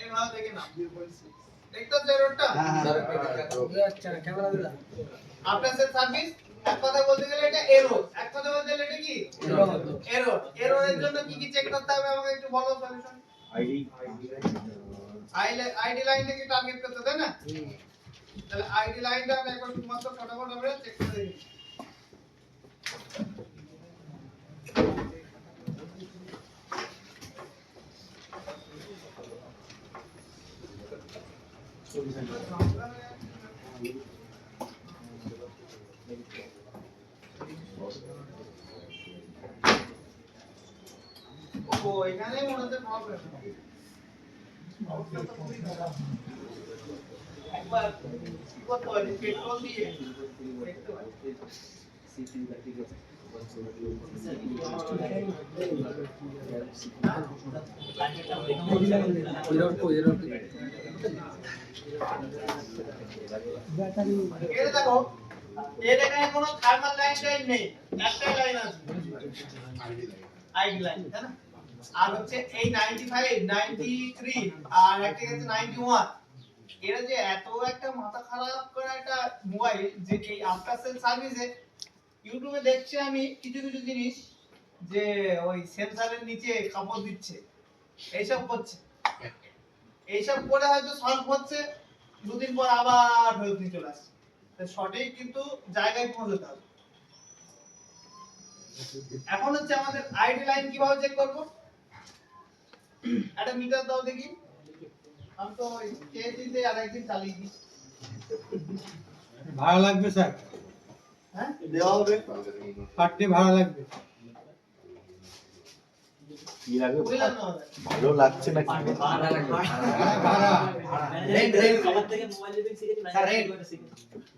এই ভালো দেখে না দেখতে জেরোটা আচ্ছা ক্যামেরা দিলা আপনার সার্ভিস এক কথা বলতে গেলে এটা এরর এক কথা বলতে গেলে এটা কি এররের জন্য কি কি চেক করতে হবে আমাকে একটু বলো সলিউশন আইডি লাইনটাকে টার্গেট করতে তাই না তাহলে আইডি লাইনটা আমি একবার শুধুমাত্র ফটাফট আমরা চেক করে দিই ও এখানে মনে হচ্ছে প্রবলেম একবার কি করতে হয় পেট্রোল দিয়ে দেখতে হয় এর দেখো এর এখানে কোনো থার্মাল লাইন নেই একটাই লাইন আছে আইডি লাইন তাই না আর হচ্ছে এই 95 93 আর একটা আছে 91 এরা যে এত একটা মাথা খারাপ করে একটা মোবাইল যে এই আফটার সেল সার্ভিসে ইউটিউবে দেখছি আমি কিছু কিছু জিনিস যে ওই সেন্সরের নিচে কাপড় দিচ্ছে এইসব করছে এইসব করে হয়তো সলভ হচ্ছে দুদিন পর আবার হয়ে চলে আসছে সঠিক কিন্তু জায়গায় পৌঁছতে হবে এখন হচ্ছে আমাদের আইডি লাইন কিভাবে চেক করব একটা মিটার দাও দেখি আমি তো কেজিতে আর একদিন চালিয়ে দিই ভাড়া লাগবে স্যার হ্যাঁ দেওয়া হবে পার্টি ভাড়া লাগবে কি লাগবে ভালো লাগছে না কি ভাড়া ভাড়া রেন্ট কভার থেকে মোবাইল লিভিং শিখেছি না স্যার রেন্ট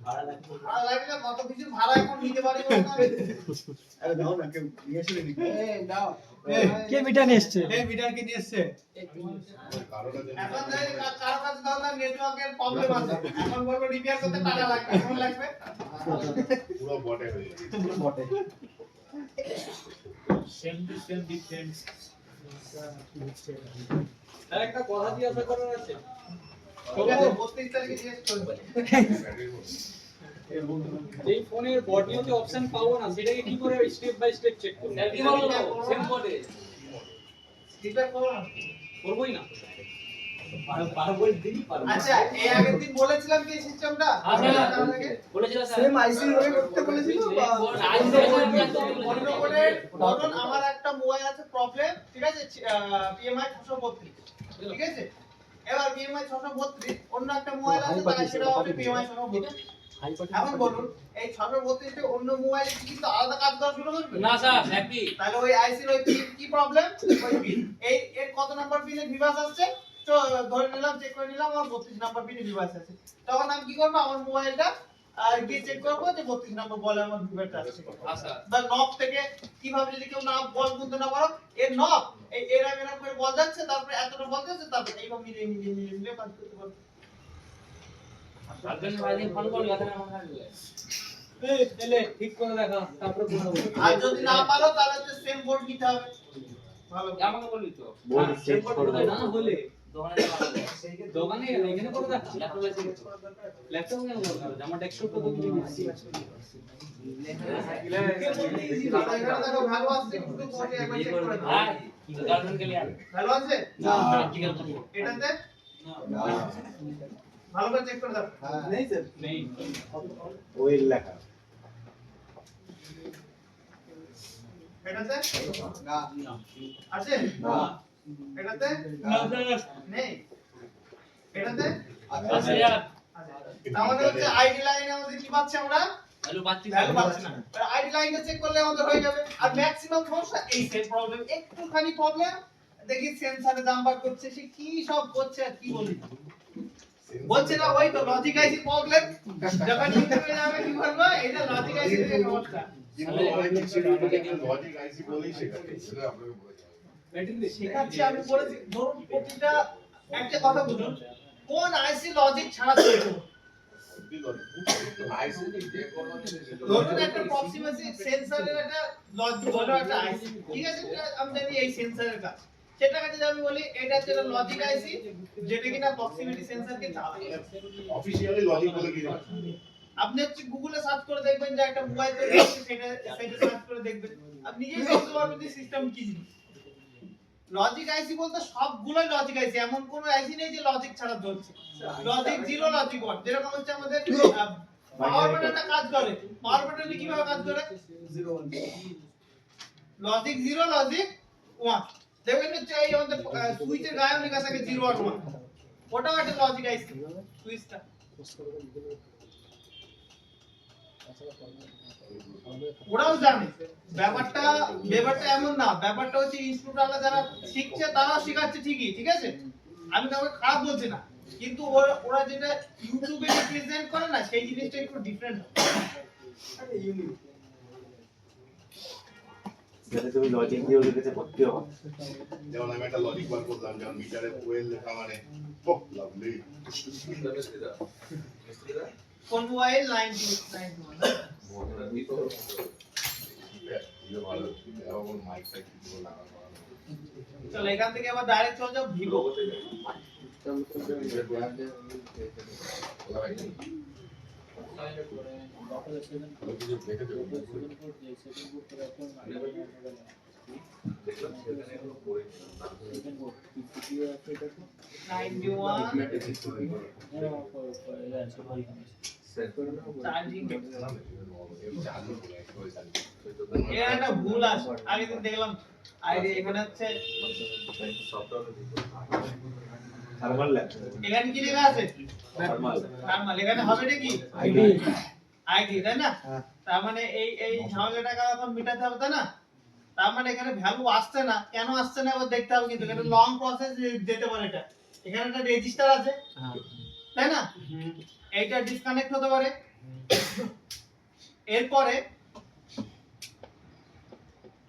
ভাড়া লাগবে ভাড়া লাগলে কত কিছু ভাড়া এখন নিতে পারি না আরে দাও না কে নিয়ে এসে নি এই দাও কে মিটার নিয়ে এসেছে এই মিটার কে নিয়ে এসেছে এখন যদি কারো কাছে দাও না নেটওয়ার্কের প্রবলেম আছে এখন বলবো রিপেয়ার করতে টাকা লাগবে কেমন লাগবে পুরো বটে হয়ে যাবে পুরো বটে সেম টু সেম ডিফারেন্স আর একটা কথা জিজ্ঞাসা করার আছে ঠিক আছে 32 তারিখে জিজ্ঞেস করবে এই ফোনের বডিতে অপশন পাবো না সেটাকে কি করে স্টেপ বাই স্টেপ চেক করব কি বলবো সেম কোডে রিপেয়ার করো না করবই না পারবো দিনই পারবো আচ্ছা এই আগের দিন বলেছিলাম কি সিস্টেমটা বলেছিল স্যার সেম আইসি ওয়ে করতে বলেছিল বা অন্য কোডে ধরুন আমার একটা মোবাইল আছে প্রবলেম ঠিক আছে পিএমআই 632 ঠিক আছে এবার পিএমআই 632 অন্য একটা মোবাইল আছে তাহলে সেটা হবে পিএমআই 632 এখন বলুন এই 632 তে অন্য মোবাইলে কি তো আলাদা কাজ করা শুরু করবে না স্যার একই তাহলে ওই আইসির ওই পিন কি প্রবলেম ওই পিন এই এর কত নাম্বার পিনে ভিভাস আসছে তো ধরে নিলাম চেক করে নিলাম আমার 32 নাম্বার পিনে ভিভাস আছে তখন আমি কি করব আমার মোবাইলটা গিয়ে চেক করব যে 32 নাম্বার বলে আমার ভিভাসটা আছে আচ্ছা বা নব থেকে কিভাবে যদি কেউ না বল গুনতে না পারো এর নব এই এরা করে বল যাচ্ছে তারপরে এতটা বল যাচ্ছে তারপরে এইভাবে মিলিয়ে কাজ করতে পারবে সার্জন ভাই ফোন করলে কথা না মনে হয় এই এলে ঠিক করে দেখা তারপরে বলবো আর যদি না পারো তাহলে তো সেম বোর্ড নিতে হবে ভালো আমাকে বলবি তো বোর্ড চেক করব না হলে দোকানে দোকানে এখানে করে দেখা ল্যাপটপে ল্যাপটপ কেন করতে হবে আমার ডেস্কটপ তো তুমি দিচ্ছি দেখো ভালো আছে কিন্তু কোডে একবার চেক করে দাও ভাই গার্লফ্রেন্ড কে লিয়া ভালো আছে না প্র্যাকটিক্যাল করব এটাতে না ভালো করে চেক করে দাও নেই স্যার নেই ওই লেখা এটাতে না আছে না এটাতে নেই এটাতে আচ্ছা यार আমাদের হচ্ছে আইডি লাইনে আমাদের কি পাচ্ছি আমরা হ্যালো বাচ্চি ভ্যালু পাচ্ছি না আইডি লাইনটা চেক করলে আমাদের হয়ে যাবে আর ম্যাক্সিমাম সমস্যা এই সেম প্রবলেম একটুখানি প্রবলেম দেখি সেন্সরে দাম বার করছে সে কি সব করছে আর কি বলি বলছে না ওই তো লজিক আইসি প্রবলেম যখন ইউটিউবে যাবে কি করবে এটা লজিক আইসি এর সমস্যা লজিক আইসি বলেই শেখাতে সেটা আপনাকে বলেছি শেখাচ্ছি আমি বলেছি ধরুন প্রতিটা একটা কথা বুঝুন কোন আইসি লজিক ছাড়া চলছে আইসি যে কোনো ধরুন একটা প্রক্সিমেসি সেন্সরের একটা লজিক বলো একটা আইসি ঠিক আছে আমি জানি এই সেন্সরের কাজ সেটাকে যদি আমি বলি এটা হচ্ছে লজিক আইসি যেটা কিনা প্রক্সিমিটি সেন্সরকে চালায়। অফিশিয়ালি লজিক বলে কি জানো? আপনি হচ্ছে গুগলে সার্চ করে দেখবেন যে একটা মোবাইল তৈরি হচ্ছে, সেটা সার্চ করে দেখবেন, আপনি নিজেই বুঝতে পারবেন যে সিস্টেম কি জিনিস। লজিক আইসি বলতে সবগুলোই লজিক আইসি, এমন কোনো আইসি নেই যে লজিক ছাড়া চলছে। লজিক 0 লজিক 1, যেরকম হচ্ছে আমাদের পাওয়ার বাটনটা কাজ করে, পাওয়ার বাটনে কিভাবে কাজ করে 0 1, লজিক 0 লজিক 1। দেখবেন হচ্ছে এই আমাদের সুইচের গায়ে লেখা থাকে 0 আর 1, ওটাও একটা লজিক আইসি সুইচটা। ওরাও জানে ব্যাপারটা এমন না, ব্যাপারটা হচ্ছে ইনস্টিটিউটওয়ালা যারা শিখছে তারা শেখাচ্ছে ঠিকই, ঠিক আছে, আমি কাউকে খারাপ বলছি না, কিন্তু ওরা যেটা ইউটিউবে প্রেজেন্ট করে না সেই জিনিসটা একটু ডিফারেন্ট। যেটা তুমি লজিক দিয়ে ওদের কাছে ভর্তি হও। যেমন আমি একটা লজিক বার করলাম, যেমন মিটারে কোয়েল লেখা মানে ওহ লাভলি। কোন মোবাইল 91 চলো এখান থেকে আবার ডাইরেক্ট চলে যাও ভিভো। একটা ভুল আছে, আমি দেখলাম আইডি এখানে হচ্ছে থার্মাল ল্যাব, এখানে কি লেখা আছে থার্মাল, এখানে হবে এটা কি আইডি আইডি, তাই না? তার মানে এই ঝামেলাটাকে এখন মেটাতে হবে, তাই না? তার মানে এখানে ভ্যালু আসছে না, কেন আসছে না এবার দেখতে হবে, কিন্তু এটা লং প্রসেস যেতে পারে। এটা এখানে একটা রেজিস্টার আছে, তাই না? এইটা ডিসকানেক্ট হতে পারে। এরপরে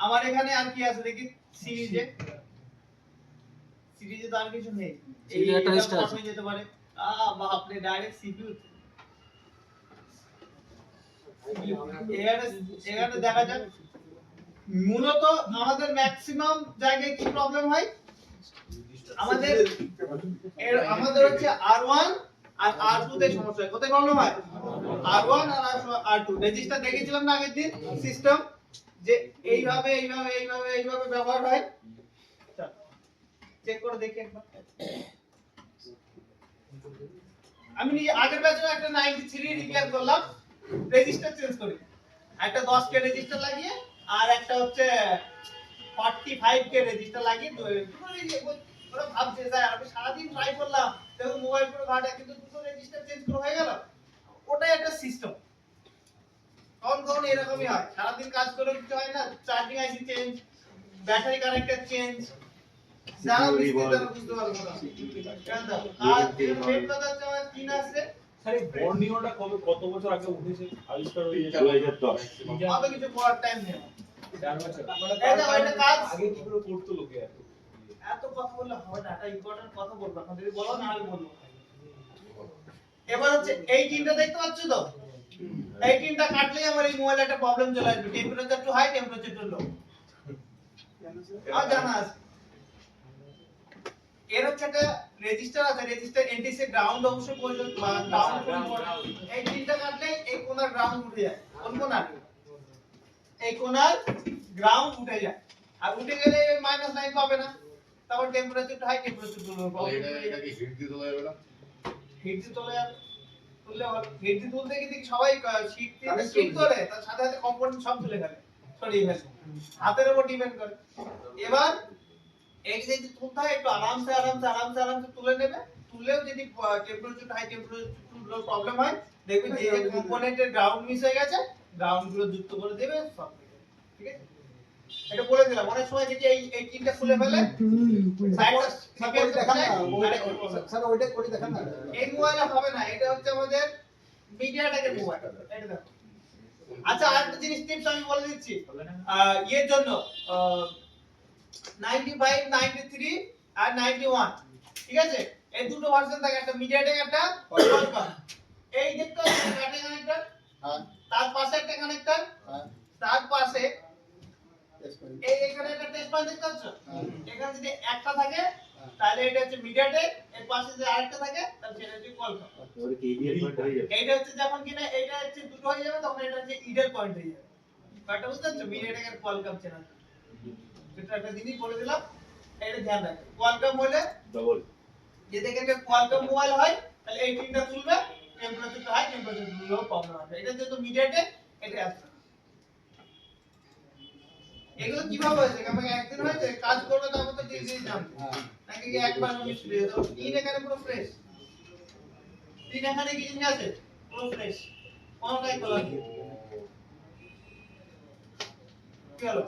আমার এখানে আর কি আছে দেখি, সিরিজে তো আর কিছু নেই, এই একটা রেজিস্টার যেতে পারে। বাপরে ডাইরেক্ট সিপিইউ এখানে দেখা যাক। মূলত আমাদের ম্যাক্সিমাম জায়গায় কি প্রবলেম হয়, আমাদের হচ্ছে R1 আর R2 তে সমস্যা হয়। কোথায় প্রবলেম হয়? R1 আর R2 রেজিস্টার দেখেছিলাম না আগের দিন সিস্টেম, যে এইভাবে ব্যবহার হয়। চেক করে দেখি একবার। আমি নিজে আগের ব্যাচে একটা 93 রিপেয়ার করলাম, রেজিস্টার চেঞ্জ করি, একটা 10 কে রেজিস্টার লাগিয়ে আর একটা হচ্ছে 45 কে রেজিস্টার লাগিয়ে ওরা ভাবছে যে আমি সারাদিন ট্রাই করলাম, দেখো মোবাইল পুরো ঘাটা, কিন্তু দুটো রেজিস্টার চেঞ্জ করে হয়ে গেল। ওটাই একটা সিস্টেম। কখন এরকমই হয়, সারাদিন কাজ করে কিছু হয় না, চার্জিং আইসি চেঞ্জ, ব্যাটারি কানেক্টর চেঞ্জ, যারা বুঝতে পারবো না। আর এর মেন কথা হচ্ছে আমার কি না আছে, আরে বর্নিওটা কত বছর আগে উঠেছে আবিষ্কার হয়েছে 2010 কত কিছু পড়ার টাইম নেই। 4 বছর এটা কাজ আগে কি করে করতে লোকে এত কথা বললে হবে না, একটা ইম্পর্টেন্ট কথা বলবো, এখন যদি বলো না আমি বলবো। এবার হচ্ছে এই তিনটা দেখতে পাচ্ছ তো, এই তিনটা কাটলেই আমার এই মোবাইলে একটা প্রবলেম চলে আসবে, temperature too high, temperature too low. আর জানা আছে এর হচ্ছে একটা রেজিস্টার আছে, রেজিস্টার এনটিসি গ্রাউন্ড অবশ্যই প্রয়োজন, বা গ্রাউন্ড ইম্পর্টেন্ট। এই তিনটা কাটলেই এই কোণার গ্রাউন্ড উঠে যায়। কোন কোণার? এই কোণার গ্রাউন্ড উঠে যায়, আর উঠে গেলে -9 পাবে না, তারপর temperature too high, temperature too low পাবে। এটা কি হিট দিতে হবে না? হিট দিয়ে চলে যাবে, তুললে হবে। হিট দিয়ে তুলতে গিয়ে দেখি সবাই শীট করে, তার সাথে সাথে কম্পোনেন্ট সব তুলে ফেলে, সরিয়ে ফেলে, হাতের উপর ডিপেন্ড করে। এবার এই যে তুলতে হয় একটু আরামসে তুলে নেবে। তুললেও যদি টেম্পারেচার হাই, টেম্পারেচার টু লো প্রবলেম হয়, দেখবেন যে কম্পোনেন্টের গ্রাউন্ড মিস হয়ে গেছে, গ্রাউন্ড গুলো যুক্ত করে দেবে, সব হয়ে যাবে। ঠিক আছে, এটা বলে দিলাম। অনেক সময় যদি এই তিনটা খুলে ফেলে, স্যার ওইটা করে দেখান না। এই মোবাইলে হবে না, এটা হচ্ছে আমাদের মিডিয়াটেকের মোবাইল, এটা দেখো। আচ্ছা আরেকটা জিনিস টিপস আমি বলে দিচ্ছি, এর জন্য 95, 93 আর 91, ঠিক আছে, এই দুটো ভার্সন থাকে, একটা মিডিয়াটেক, একটা কোয়ালকম। এই দেখতে পাচ্ছেন ব্যাটারি কানেক্টর, হ্যাঁ তার পাশে একটা কানেক্টর, হ্যাঁ তার পাশে এই এখানে একটা টেস্ট পয়েন্ট দেখতে পাচ্ছ, এখানে যদি একটা থাকে তাহলে এটা হচ্ছে মিডিয়াটে, এর পাশে যদি আরেকটা থাকে তাহলে সেটা হচ্ছে কোয়ালকাম। ওর কি ইডিয়েট পয়েন্ট হয়ে যাবে। এইটা হচ্ছে যখন কিনা এইটা হচ্ছে দুটো হয়ে যাবে তখন এটা হচ্ছে ইডেল পয়েন্ট হয়ে যাবে। কয়টা বুঝতে পারছো? মিডিয়াটেক আর কোয়ালকাম চেনা, এটা একটা জিনিস বলে দিলাম, এটা ধ্যান রাখবে। কোয়ালকাম হলে ডবল যদি এখানে কোয়ালকাম মোবাইল হয় তাহলে এই তিনটা তুলবে, টেম্পারেচারটা হাই, টেম্পারেচার তুললেও প্রবলেম হবে। এটা যেহেতু মিডিয়াটেক এটা আসবে না। এগুলো কিভাবে হয়েছে? আমাকে একদিন হয়েছে কাজ করবে তারপর তো দিয়ে দিয়ে জানবে নাকি কি একবার আমি ফ্রি তো তিন এখানে পুরো ফ্রেশ, তিন এখানে কি জিনিস আছে পুরো ফ্রেশ, কোনটাই খোলা নেই। কি হলো?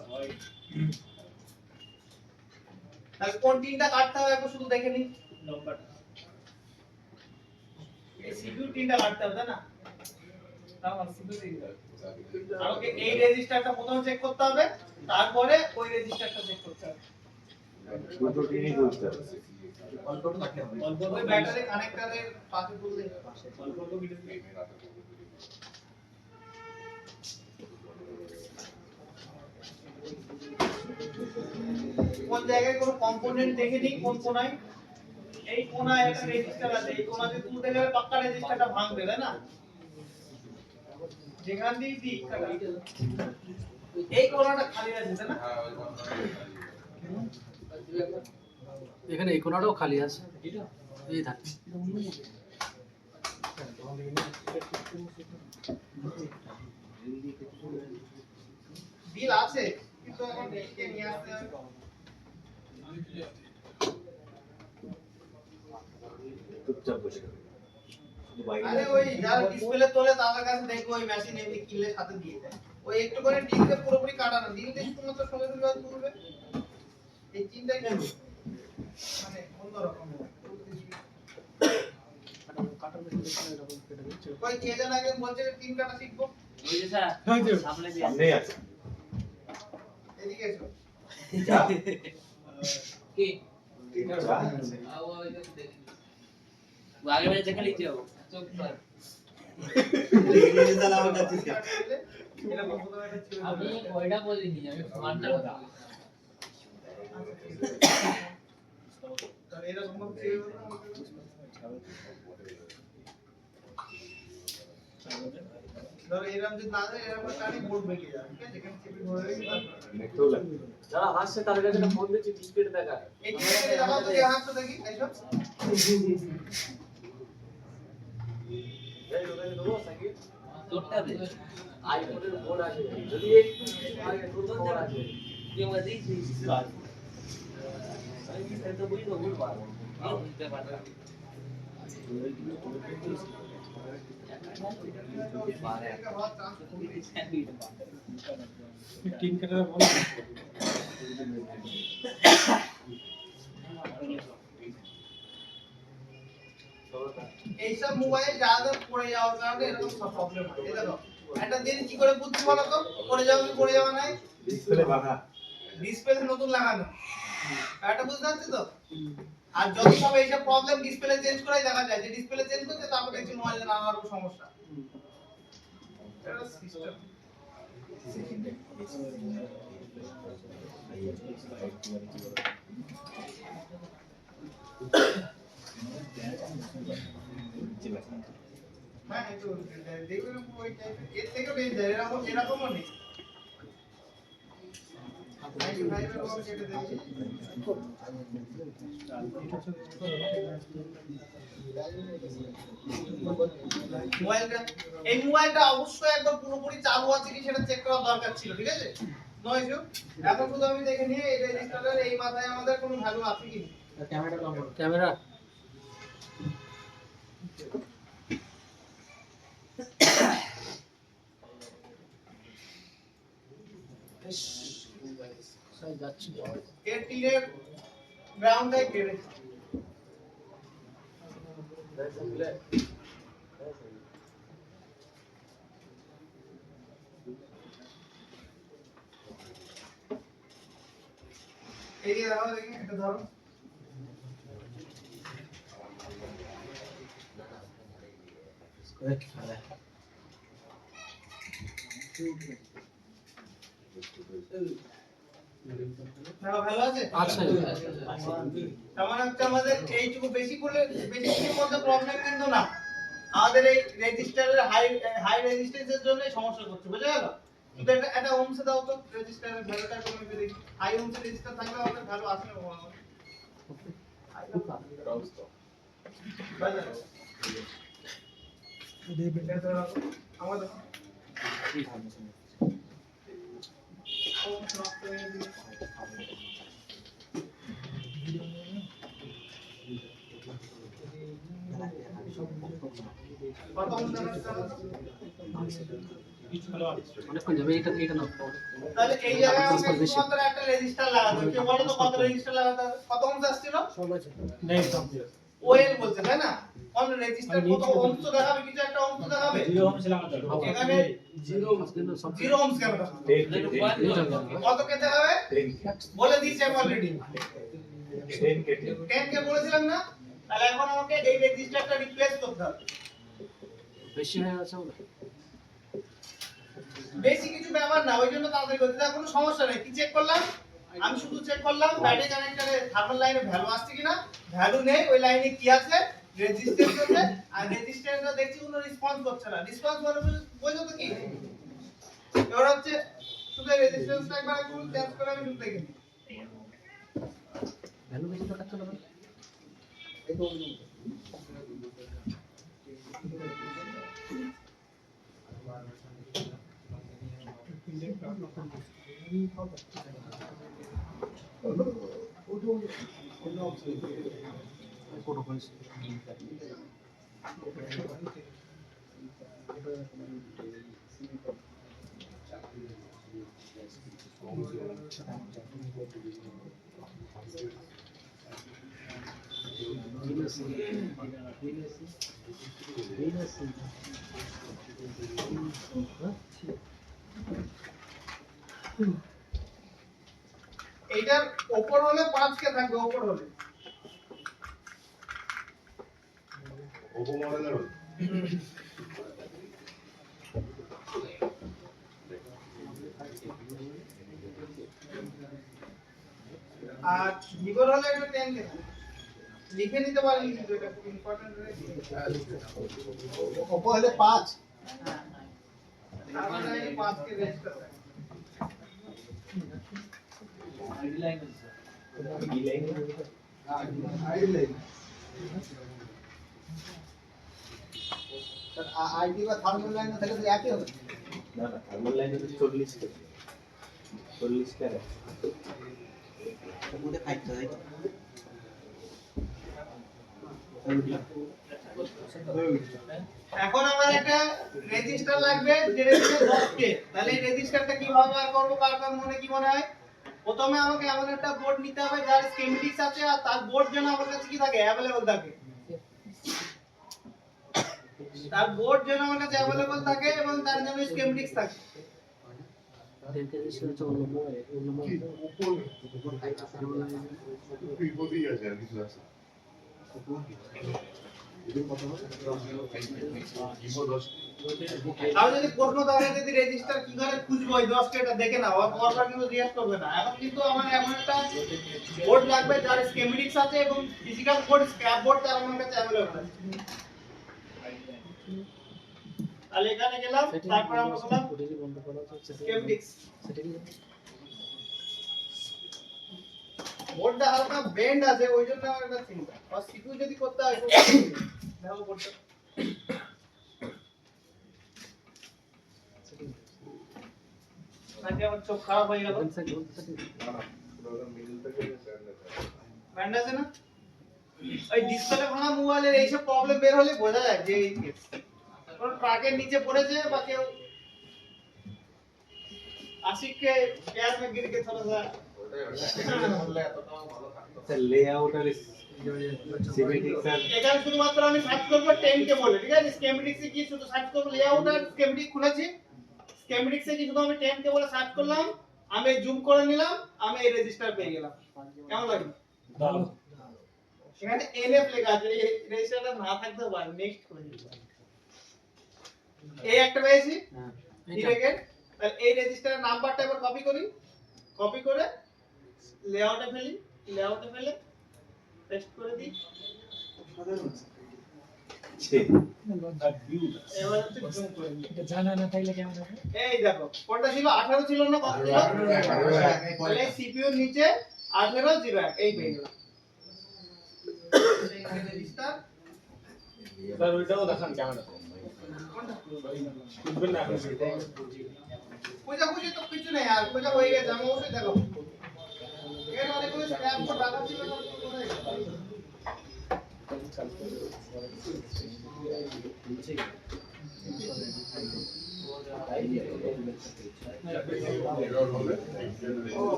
তাহলে কোন তিনটা কাটতে হবে একবার শুধু দেখে নিন নাম্বারটা। এই সিপিইউ তিনটা কাটতে হবে তাই না? তাহলে সিপিইউ তিনটা আর ওকে এই রেজিস্টারটা প্রথমে চেক করতে হবে, তারপরে ওই রেজিস্টারটা চেক করতে হবে। দুটো টিনই করতে হবে। ওই ব্যাটারি কানেক্টরের পাশে তুললে কোন জায়গায় কোনো কম্পোনেন্ট দেখে নিই কোন কোণায়, এই কোণায় একটা রেজিস্টার আছে, এই কোণাতে তুলতে গেলে পাক্কা রেজিস্টারটা ভাঙবে তাই না? যেখান দিয়ে দিই এই কোণাটা খালি আছে তাই না? এখানে এই কোণাটাও খালি আছে, এই থাকে। বিল আছে কিন্তু এখন লিখে নিয়ে আসতে হবে। চুপচাপ বসে থাকো। শুধু বাইরে আরে ওই যারা ডিসপ্লে তোলে তাদের কাছে দেখো ওই মেশিন এমনি কিনলে সাথে দিয়ে দেয়, ওই একটু করে ডিসপ্লে পুরোপুরি কাটানো ডিসপ্লে শুধুমাত্র সঙ্গে সঙ্গে তুলবে, এই তিনটাই করবে মানে অন্যরকম। ওই কে যেন আগে বলছে তিন কাটা শিখবো, ওই যে স্যার সামনে দিয়ে সামনেই আছে। এদিকে এসো। যা। কি যা। আগে বারে দেখে লিখতে হবে চোখ পর এটা বলতে হবে এটা ছিল আমি ওইটা বলিনি, আমি মানটা কথা তাহলে এটা সম্ভব ছিল ধর এরকম যদি না যায় এরকম টানি বোর্ড বেরিয়ে যাবে, ঠিক আছে? যেখানে চেপে ধরে রেখে তারপর দেখতেও লাগবে। যারা হাসছে তাদের কাছে একটা ফোন দিচ্ছি, ডিসপ্লেটা দেখা। এই টিকেটে দেখাও তো কে হাসছে দেখি এসো। এই লোকে দেবো সাকিব, তোরটা দে আইফোনের বোর্ড আছে, যদি একটু আগে নতুন বোর্ড আছে। তুই আমাকে দিস আমি কি তো বলি তো বলবো আর বুঝতে পারতাম এইসব মোবাইল যাদের পড়ে যাওয়ার কারণে এরকম সব প্রবলেম হয়। এই দেখো একটা দিন কি করে বুঝছি বলো তো, পড়ে যাওয়া নাই, ডিসপ্লে বাঁকা। ডিসপ্লে নতুন লাগানো, এটা বুঝতে পারছি তো। আর যত সব এইসব প্রবলেম ডিসপ্লে চেঞ্জ করাই দেখা যায়, যে ডিসপ্লে চেঞ্জ করছে তারপর দেখছি মোবাইলের নানা রকম সমস্যা। এটা সিস্টেম হ্যাঁ এই তো দেখবেন ওই টাইপের, এর থেকেও ডেঞ্জার, এরকমও নেই। এই মোবাইলটা অবশ্যই একদম পুরোপুরি চালু আছে কি সেটা চেক করা দরকার ছিল, ঠিক আছে? নয় এখন শুধু আমি দেখে নিয়ে এই রেজিস্টারের এই মাথায় আমাদের কোনো ভ্যালু আছে কি ক্যামেরা যাচ্ছি। এর টিনের গ্রাউন্ডটাই কেটে এদিকে দাও, দেখি এটা ধরো। ভালো আছে? আচ্ছা তার মানে হচ্ছে আমাদের এইটুকু বেশি কিছুর মধ্যে প্রবলেম কিন্তু না, আমাদের এই রেজিস্টারের হাই রেজিস্ট্যান্সের জন্য সমস্যা করছে, বুঝা গেল? কিন্তু এটা ওমসে দাও তো, রেজিস্টারের ভ্যালুটা কমে গেলে হাই ওমসে রেজিস্টার থাকলে আমাদের ভ্যালু আসে না বাবা। আমাদের অনেকক্ষণ যাবে, এটা না তাহলে এই জায়গায় আমাকে শুধুমাত্র একটা রেজিস্টার লাগাতে হবে। কেউ বলো তো কত রেজিস্টার লাগাতে হবে? কত ওহমস আসছিল? ওএল বলছে তাই না? কোন রেজিস্টার কত ওহমস তো দেখাবে, কিছু একটা ওহমস দেখাবে। এখানে 0 ওহমস কেন দেখাবে? কত কে দেখাবে? বলে দিয়েছি আমি অলরেডি। 10 কে বলেছিলাম না? তাহলে এখন আমাকে এই রেজিস্টারটা রিপ্লেস করতে হবে। বেশি হয়ে গেছে বলে বেশি কিছু ব্যাপার না, ওই জন্য তাড়াতাড়ি করতে তার কোনো সমস্যা নেই। কি চেক করলাম? আমি শুধু চেক করলাম ব্যাটারি কানেক্টরে থার্মাল লাইনে ভ্যালু আসছে কিনা, ভ্যালু নেই, ওই লাইনে কি আছে, রেজিস্ট্যান্স আছে, আর রেজিস্ট্যান্সটা দেখছি কোনো রেসপন্স করছে না। রেসপন্স মানে বুঝছো তো কি? এবার হচ্ছে শুধু রেজিস্ট্যান্সটা একবার একটু চেঞ্জ করে আমি শুধু দেখে নিই। ভ্যালু বেশি দেখাচ্ছে না ফটো করেছি এইটার উপর হলে 5 কে থাকবে, উপর হলে ওপো মডেলের আর ভিভোর হলে এটা 10 কে থাকবে। লিখে নিতে পারেন কিন্তু এটা খুব ইম্পর্টেন্ট রয়েছে। ওপো হলে 5। তার মানে 5 কে রেজিস্টার থাকে। আইডি বা থার্মাল লাইনে থাকলে তো একই হবে। না না, থার্মাল লাইনে 40 কে 40 কে এখন আমার একটা রেজিস্টার লাগবে, যে রেজিস্টার 10 কে। তাহলে এই রেজিস্টারটা কিভাবে বার করব, কার মনে কি মনে হয়? প্রথমে আমাকে এমন একটা বোর্ড নিতে হবে যার স্কিমেটিক্স আছে, আর তার বোর্ড যেন আমার কাছে কি থাকে, अवेलेबल থাকে। তার বোর্ড যেন আমার কাছে अवेलेबल থাকে এবং তার জন্য স্কিমেটিক্স থাকে। বিপদেই আছে আর কিছু আছে। তাহলে যদি প্রশ্ন তাহলে যদি রেজিস্টার কি করে খুঁজবো এই 10 কে, এটা দেখে নাও, আর পরবার কিন্তু রিয়াক্ট করবে না। এখন কিন্তু আমার এমন একটা বোর্ড লাগবে যার স্কিমেটিক্স আছে এবং ফিজিক্যাল বোর্ড, স্ক্র্যাপ বোর্ড তার আমার কাছে अवेलेबल আছে। তাহলে এখানে গেলাম, তারপর আমরা বললাম স্কিমেটিক্স। বোর্ডটা হালকা বেন্ড আছে, ওই জন্য আমার একটা চিন্তা। আর সিকিউ যদি করতে হয় দেখো বোর্ডটা নাকি আমার চোখ খারাপ হয়ে গেল। ব্যান্ড আছে না? ওই ডিসপ্লে ভাঙা মোবাইলের এইসব প্রবলেম বের হলে বোঝা যায় যে এই কেস। কোন ট্রাকের নিচে পড়েছে বা কেউ आशिक के प्यार में गिर के थोड़ा सा लेआउट और সিমেটিক্স আর এখানে শুধুমাত্র আমি সার্চ করব 10 কে বলে, ঠিক আছে? স্কিমেটিক্স এ কি শুধু সার্চ করব, লেআউট আর স্কিমেটিক খুলেছি। স্কিমেটিক্স এ কি শুধু আমি 10 কে বলে সার্চ করলাম, আমি জুম করে নিলাম, আমি এই রেজিস্টার পেয়ে গেলাম। কেমন লাগে? এখানে এনএফ লেখা আছে, এই রেজিস্টারটা না থাকতে পারে, নেক্সট করে দিই। এই একটা পেয়েছি ডিরেক্ট। তাহলে এই রেজিস্টারের নাম্বারটা এবার কপি করি, কপি করে লেআউটে ফেলে পেস্ট করে দিই। এবার হচ্ছে জুম করে দিই। জানা না থাকলে কেমন হবে? এই দেখো কোনটা ছিল 18 ছিল না কত ছিল? তাহলে সিপিইউ নিচে 1801 এই পেয়ে গেলাম। এখানে রেজিস্টার স্যার ওইটাও দেখান ক্যামেরা কোনটা? বুঝবেন না এখন খুঁজে তো কিছু নেই আর খোঁজা হয়ে গেছে আমি অবশ্যই দেখাবো। এর অনেকগুলো স্ট্যাম্প কোড রাখা ছিল না কোথায় গেল?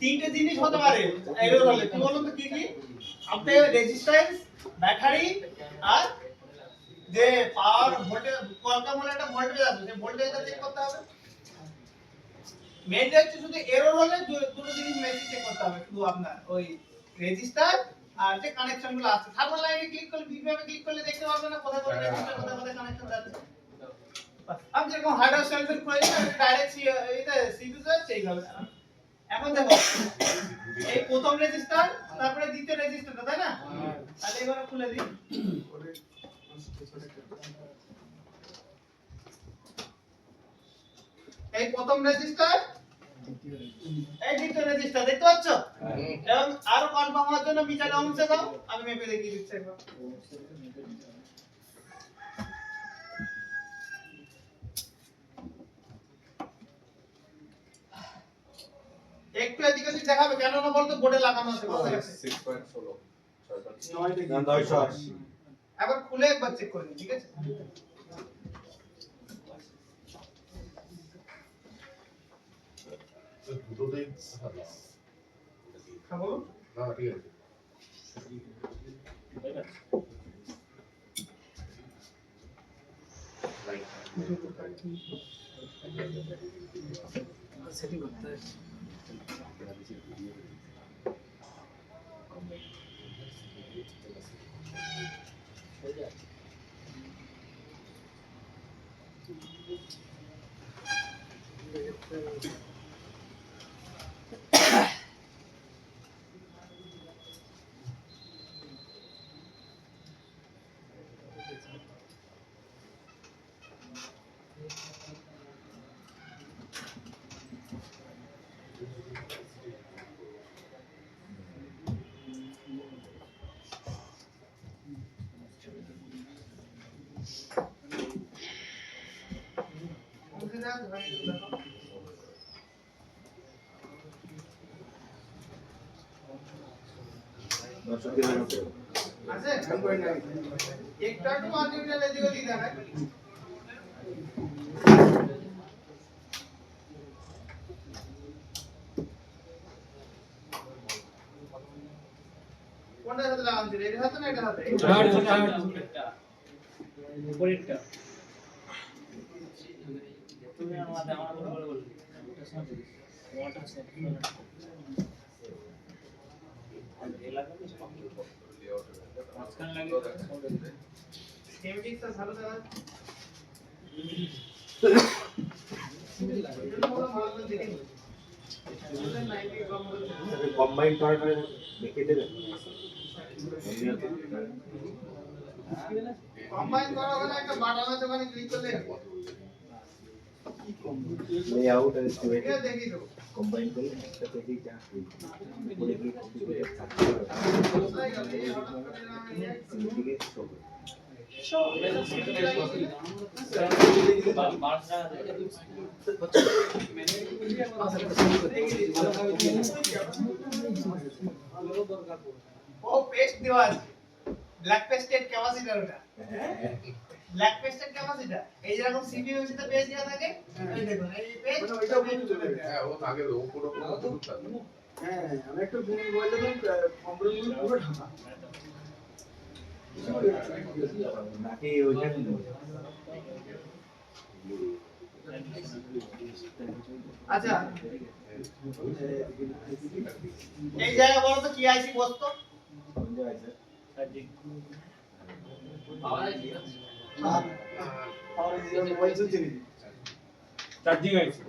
তিনটে জিনিস হতে পারে এরর হলে কি বলুন তো কি কি আপনার রেজিস্ট্যান্স ব্যাটারি আর যে পাওয়ার ভোল্টেজ কোয়ালকম বলে একটা ভোল্টেজ আছে সেই ভোল্টেজটা চেক করতে হবে মেইনলি হচ্ছে শুধু এরর হলে দুটো জিনিস মেশিন চেক করতে হবে শুধু আপনার ওই রেজিস্টার আর যে কানেকশন গুলো আছে থার্মাল লাইনে ক্লিক করলে বিপিএমে ক্লিক করলে দেখতে পাবেন না কোথায় কোথায় রেজিস্টার কোথায় কানেকশন যাচ্ছে আমি যেরকম হার্ডওয়্যার সেন্সর করে ডাইরেক্ট এটা সিপিইউ যাচ্ছে এইভাবে এখন দেখো এই প্রথম রেজিস্টার তারপরে দ্বিতীয় রেজিস্টারটা তাই না তাহলে এবারে খুলে দিই এই প্রথম রেজিস্টার এই দ্বিতীয় রেজিস্টার দেখতে পাচ্ছ এবং আরো কনফার্ম হওয়ার জন্য মিটারে অংশে দাও আমি মেপে দেখিয়ে দিচ্ছি একবার একটু এদিকে ওদিক দেখাবে কেন না বলতো বোর্ডে লাগানো আছে কোথায় গেছে 980 একবার খুলে একবার চেক করে নিন ঠিক আছে দুটোতেই হ্যাঁ বলুন না ঠিক আছে সেটিং করতে হয় অংশে দাও ভাই দেখো আছে একটা টু আনলিমিটেড এদিকে ওদিকে দেখায় কোনটা হাতে লাগান ছিল এর হাতে না এটা হাতে উপরেরটা তুমি আমার বলে বলে ওয়াটার মাঝখানে লাগে স্কেমেটিক্সটা ভালো দেখা কম্বাইন করে দেখিয়ে দেবেন কম্বাইন করা হলে একটা বাটন আছে ওখানে ক্লিক করলে লেআউট আর এস্টিমেট এটা দেখিয়ে দেবো কম্বাইন করলে একটা পেজে যা বলে কি কম্পিউটার থাকতে হবে কোথায় গেল এই হঠাৎ করে আমি দিকে শো ও পেস্ট দেওয়া আছে ব্ল্যাক পেস্টেড ক্যাপাসিটর ওটা ব্ল্যাক পেস্টেড ক্যাপাসিটর এই যেরকম সিপিইউ তে পেজ দেওয়া থাকে এই দেখুন এই পেজ ওইটা বুঝতে চলে যায় হ্যাঁ ও আগে ও পুরো হ্যাঁ আমি একটু বললে তো কম্পিউটার পুরো ঢাকা নাকি ওইখানে আচ্ছা এই জায়গা বলো তো কি আইসি বসতো আর মোবাইল চলছে চার্জিং আইসি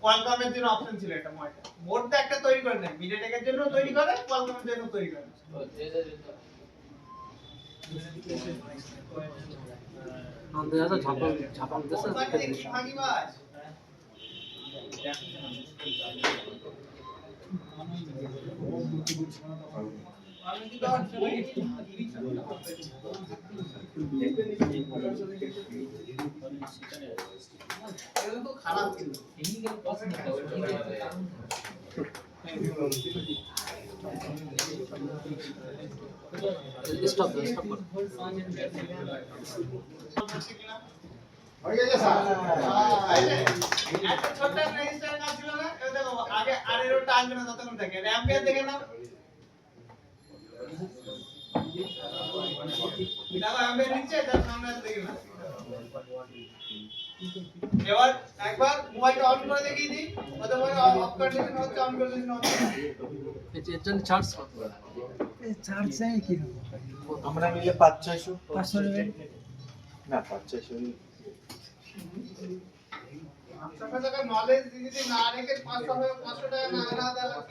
কোয়ালকমের জন্য অপশন ছিল এটা মডেলটা বোর্ডটা একটা তৈরি করে নেয় মিডিয়াটেকের জন্য তৈরি করে কোয়ালকমের জন্য তৈরি করে আমাদের আছে ঝাপান দেশে বাট কি ভাগিবাস আমি কি ডট এটা তো খারাপ ছিল স্টপ করো হয়ে গেছে স্যার একটা ছোট্ট রেজিস্টার কাজ ছিল না এই দেখো আগে আর এর টানবে না ততক্ষণ থাকে অ্যাম্পিয়ার দেখে নাও দেখো অ্যাম্পিয়ার নিচে তার সামনে দেখে নাও এবার একবার মোবাইলটা অন করে দেখিয়ে দিই অথবা অফ কন্ডিশন হচ্ছে অন কন্ডিশন হচ্ছে এর জন্য চার্জ আমরা নিলে 500-600 না 500-600 আপনার টাকা নলেজ যদি না রেখে 500 টাকা না আনা দাও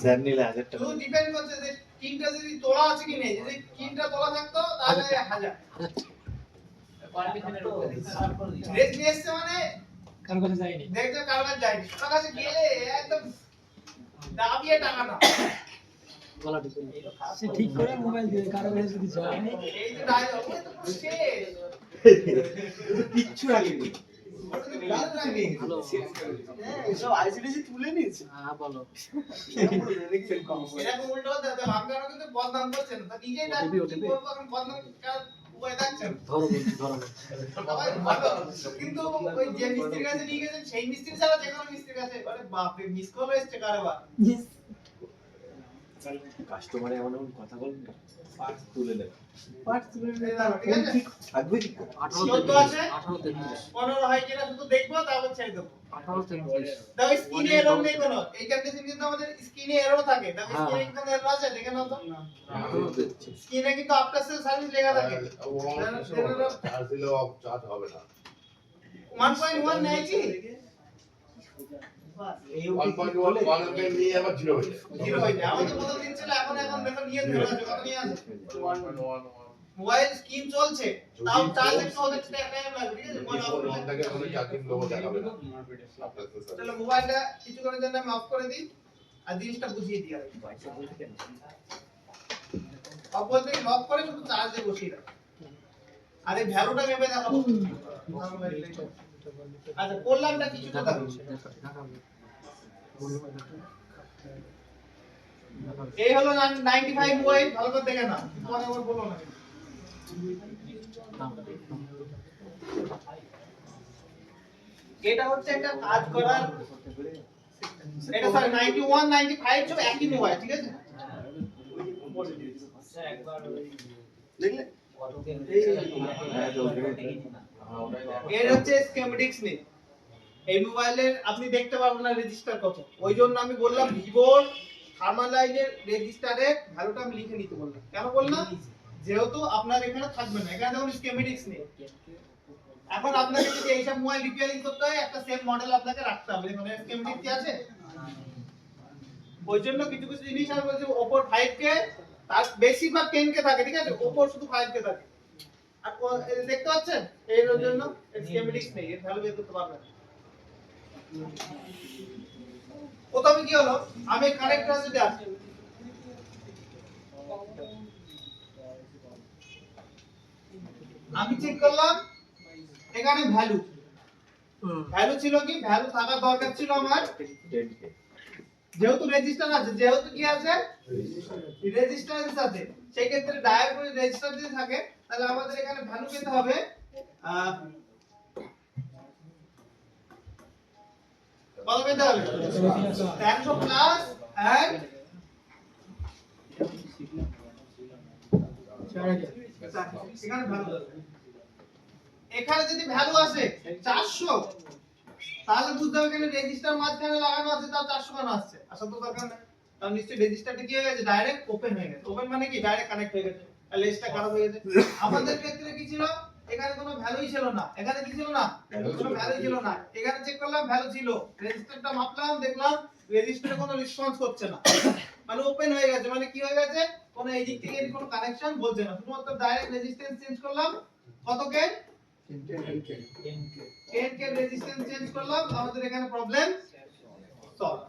স্যার নিলে 1000 টাকা শুধু ডিপেন্ড করছে যে কিনটা যদি তোলা আছে কি নেই যদি কিনটা তোলা থাকতো তাহলে 1000 রেট নিয়ে এসছে মানে কার কাছে যায়নি দেখতে কার কাছে যায়নি ওর কাছে গেলে একদম দাবিয়ে টাকা না গলা টিপে সে ঠিক করে মোবাইল দিয়ে কারো কাছে যদি যায় এই যে ডায়লগ ওই তো শেষ কিচ্ছু আগে নেই ওটা তো ভালো লাগে ভালো সব আইসিডিসি তুলে নিয়েছে হ্যাঁ বলো এরকম উল্টো দাদা আপনারা কিন্তু বদনাম করছেন তা নিজেই না OTP কি করবো এখন বদনাম কার উপায় থাকছেন ধরো বলছি ধরো সবাই ভালো কিন্তু ওই যে মিস্ত্রির কাছে নিয়ে গেছেন সেই মিস্ত্রি ছাড়া যে কোনো মিস্ত্রির কাছে আরে বাপ রে মিস কল এসছে কারবার কাস্টমারে এমন এমন কথা বলেন পার্টস তুলে নেবে ঠিক আছে থাকবে কি 14 আছে 1833 15 হয় কিনা শুধু দেখবো তারপর ছেড়ে দেবো 1833 দাও স্ক্রিনে এরর নেই কোনো এই কন্ডিশন কিন্তু আমাদের স্ক্রিনে এরর থাকে দাও হ্যাঁ। স্ক্রিনে কোনো এরর আছে দেখে নাও তো 1833 স্ক্রিনে কিন্তু আফটার সেল সার্ভিস লেখা থাকে চার্জ দিলেও চার্জ হবে না 1.1 নেই কি এই 1.1 এমএম নিয়ে আবার 0 হয়ে যায় জিরো হয়ে যায় আমাদের প্রথম দিন ছিল এখন দেখো নিয়ে ধরে আছে কত নিয়ে আছে 1.1 মোবাইল স্ক্রিন চলছে তাও চার্জ একটু ওদের টাইম লাগবে ঠিক আছে যদি ফোন অন থাকে তাহলে চার্জিং লোগো দেখাবে না আপনার তো স্যার চলো মোবাইলটা কিছুক্ষণের জন্য আমি অফ করে দিই আর জিনিসটা বুঝিয়ে দিই আগে অফ বলতে লক করে শুধু চার্জে বসিয়ে দাও আর এই ভ্যালুটা মেপে দেখাবো আচ্ছা করলামটা কিছু কথা এই হলো 95 মোবাইল ভালো করে দেখে না পরে আবার বলো না এটা হচ্ছে একটা কাজ করার এটা স্যার 91 95 সব একই মোবাইল ঠিক আছে দেখলে এর হচ্ছে স্কিমেটিক্স নেই এই মোবাইলের আপনি দেখতে পারবেন না রেজিস্টার কত ওই জন্য আমি বললাম ভিভোর থার্মালাইনের রেজিস্টারের ভ্যালুটা আমি লিখে নিতে বললাম কেন বললাম যেহেতু আপনার এখানে থাকবে না এখানে দেখুন স্কিমেটিক্স নেই এখন আপনাকে যদি এইসব মোবাইল রিপেয়ারিং করতে হয় একটা সেম মডেল আপনাকে রাখতে হবে মানে স্কিমেটিক্স কি আছে ওই জন্য কিছু কিছু জিনিস আমি বলছি ওপর 5 কে তার বেশিরভাগ 10 কে থাকে ঠিক আছে ওপর শুধু 5 কে থাকে আর দেখতে পাচ্ছেন এর জন্য স্কিমেটিক্স নেই এর ভ্যালু বের করতে পারবেন প্রথমে কি হলো আমি কানেক্টর যদি আসি আমি চেক করলাম এখানে ভ্যালু ছিল কি ভ্যালু থাকা দরকার ছিল আমার 10k যেহেতু রেজিস্টার আছে যেহেতু কি আছে রেজিস্ট্যান্স আছে সেই ক্ষেত্রে ডায়াল করে রেজিস্টার যদি থাকে তাহলে আমাদের এখানে ভ্যালু পেতে হবে কত পেতে হবে 100 প্লাস এন্ড এখানে ভ্যালু এখানে যদি ভ্যালু আসে 400 তাহলে বুঝতে হবে এখানে রেজিস্টার মাঝখানে লাগানো আছে তাও 400 কেন আসছে আসল তো দরকার নেই তাহলে নিশ্চয়ই রেজিস্টারটা কি হয়ে গেছে ডাইরেক্ট ওপেন হয়ে গেছে ওপেন মানে কি ডাইরেক্ট কানেক্ট হয়ে গেছে আর লেজটা খারাপ হয়ে গেছে আমাদের ক্ষেত্রে কি ছিল এখানে কোনো ভ্যালুই ছিল না, এখানে কি ছিল না, কোনো ভ্যালু ছিল না, এখানে চেক করলাম ভ্যালু ছিল, রেজিস্টরটা মাপলাম, দেখলাম রেজিস্টরে কোনো রেসপন্স করছে না, মানে ওপেন হয়ে গেছে, মানে কি হয়ে গেছে, কোনো এই দিক থেকে এর কোনো কানেকশন বলছে না, শুধুমাত্র ডাইরেক্ট রেজিস্ট্যান্স চেঞ্জ করলাম, কত কে 10 কে রেজিস্ট্যান্স চেঞ্জ করলাম, আমাদের এখানে প্রবলেম সলভ।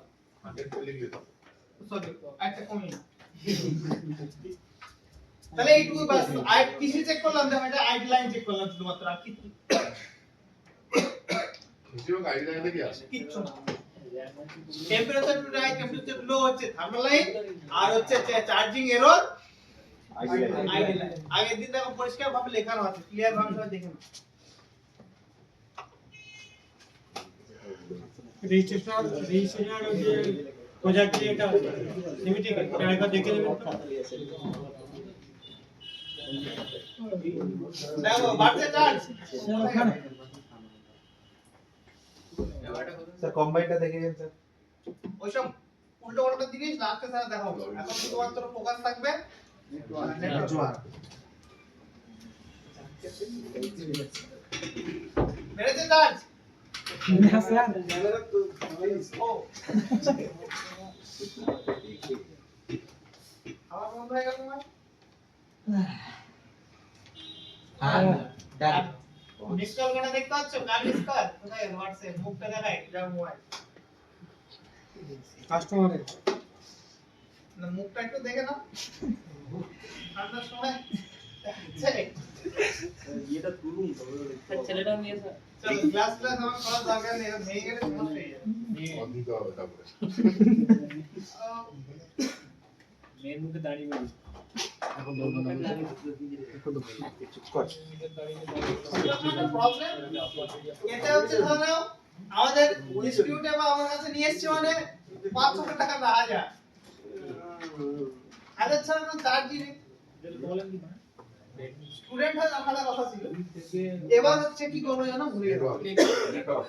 100 লিখলে তো সরি একটা কমই না। তাহলে এইটুকু বাস, আই কিছু চেক করলাম, দেখো এটা আইডি লাইন চেক করলাম শুধুমাত্র, আর কিছু বেশিরভাগ আইডিয়া লাইনে কি আসে কিচ্ছু না। Temperature too high, temperature too low হচ্ছে থার্মাল লাইন, আর হচ্ছে চার্জিং এরর আইডি লাইন। আগের দিন দেখো পরিষ্কার ভাবে লেখানো আছে, ক্লিয়ার ভাবে সবাই দেখে নাও। রেজিস্ট্রেশন যে প্রজেক্ট এটা লিমিটিং এটা একবার দেখে নেবেন তো। দেখো বাড়ছে চার্জ, স্যার কম্বাইনটা দেখে নিন স্যার। ওইসব উল্টো পাল্টা জিনিস লাস্টে স্যার দেখাবো, এখন শুধুমাত্র ফোকাস থাকবে নেটওয়ার্ক। বেড়েছে চার্জ ও আমার বন্ধ হয়ে গেল না, মিস কল করে দেখতে পাচ্ছ, কার মিস কল কোথায়, হোয়াটসঅ্যাপ মুখটা দেখাই যা মোবাইল কাস্টমারের না, মুখটা একটু দেখে নাও, ঠান্ডার সময় এটা তুলুন তবে দেখতে পাবো। ছেলেটাও নিয়ে স্যার চলো ক্লাস আমার করার দরকার নেই, এটা ভেঙে গেলে সমস্যা হয়ে যাবে। অদ্ভুত হবে তারপরে মেয়ের মুখে দাঁড়িয়ে বলি এখন বলবো না, এখন তো চুপ কর। প্রবলেম এটা হচ্ছে ধরো নাও, আমাদের ডিসপিউটে বা আমার কাছে নিয়ে এসেছে মানে 500 টাকা না হাজার হাজার ছাড়া কোনো চার্জই নেই, স্টুডেন্ট হয় আলাদা কথা ছিল, এবার হচ্ছে কি করবো জানো, ভুলে গেলাম। নেটওয়ার্ক